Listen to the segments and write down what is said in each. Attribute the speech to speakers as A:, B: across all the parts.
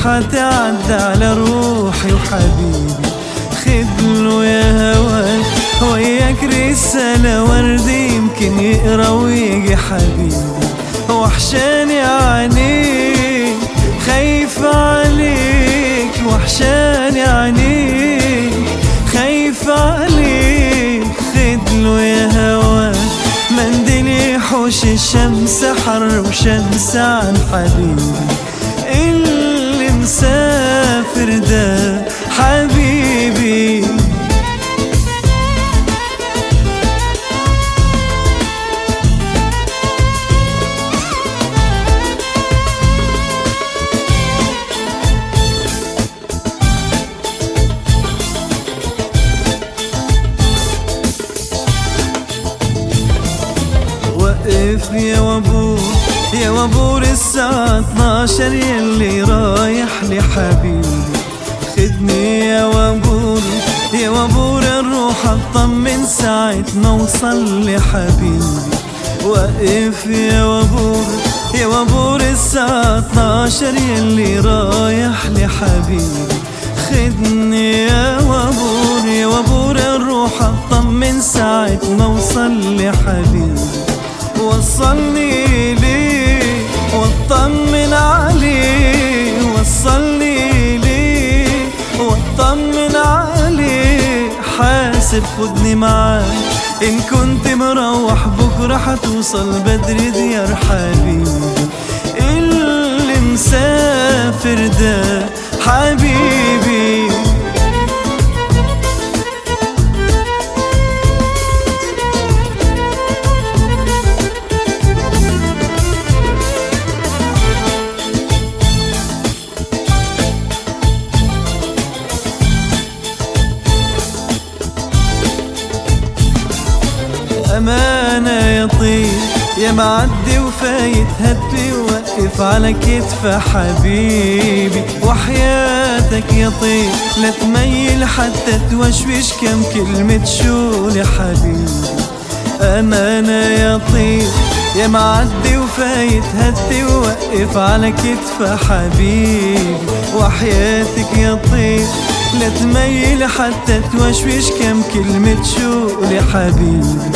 A: رايحة تعدى على روحي وحبيبي. خدله يا هوا وياك رسالة ورد يمكن يقرا ويجي حبيبي. وحشاني عينيك خايف عليك، وحشاني عينيك خايف عليك. خدله يا هوا منديل يحوش الشمس حر وشمس عن حبيبي. اللي مسافر ده حبيبي. وقف يا وابور يا وابور الساعة 12 يلي رايح لحبيبي. خدني يا وابور يا وابور نروح اطمن ساعة ما اوصل لحبيبي. وقف يا وابور يا وابور الساعة 12 يلي رايح لحبيبي. خدني يا وابور يا وابور نروح اطمن ساعة ما اوصل لحبيبي. وصلني ليه واطمن عليه، وصلني ليه واطمن عليه. حاسب خدني معاك ان كنت مروح بكره حتوصل بدري ديار حبيبي. اللي مسافر ده حبيبي. أمانة يا طير يا معدي وفايت هدي وقف على كتف حبيبي. وحياتك يا طير لا تميل حتى توشوش كم كلمة شو لحبيبي. أمانة يا طير يا معدي وفايت هدي وقف على كتف حبيبي. وحياتك يا طير لا تميل حتى توشوش كم كلمة شو لحبيبي.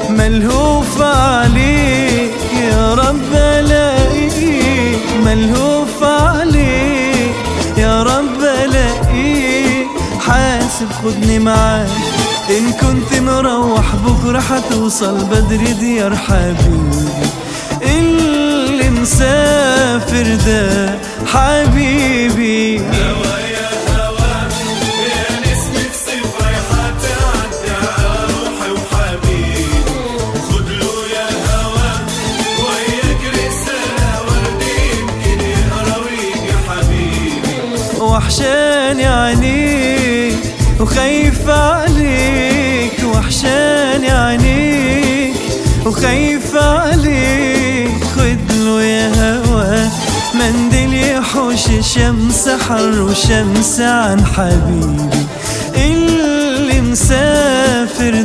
A: ملهوف عليك يا رب الاقيك، ملهوف عليك يا رب الاقيك. حاسب خدني معاك ان كنت مروح بكره حتوصل بدري ديار حبيبي. اللي مسافر ده حبيبي. وحشاني عينيك وخايف عليك، وحشاني عينيك وخايف عليك. خدله يا هوا منديل يحوش الشمس حر وشمس عن حبيبي. اللي مسافر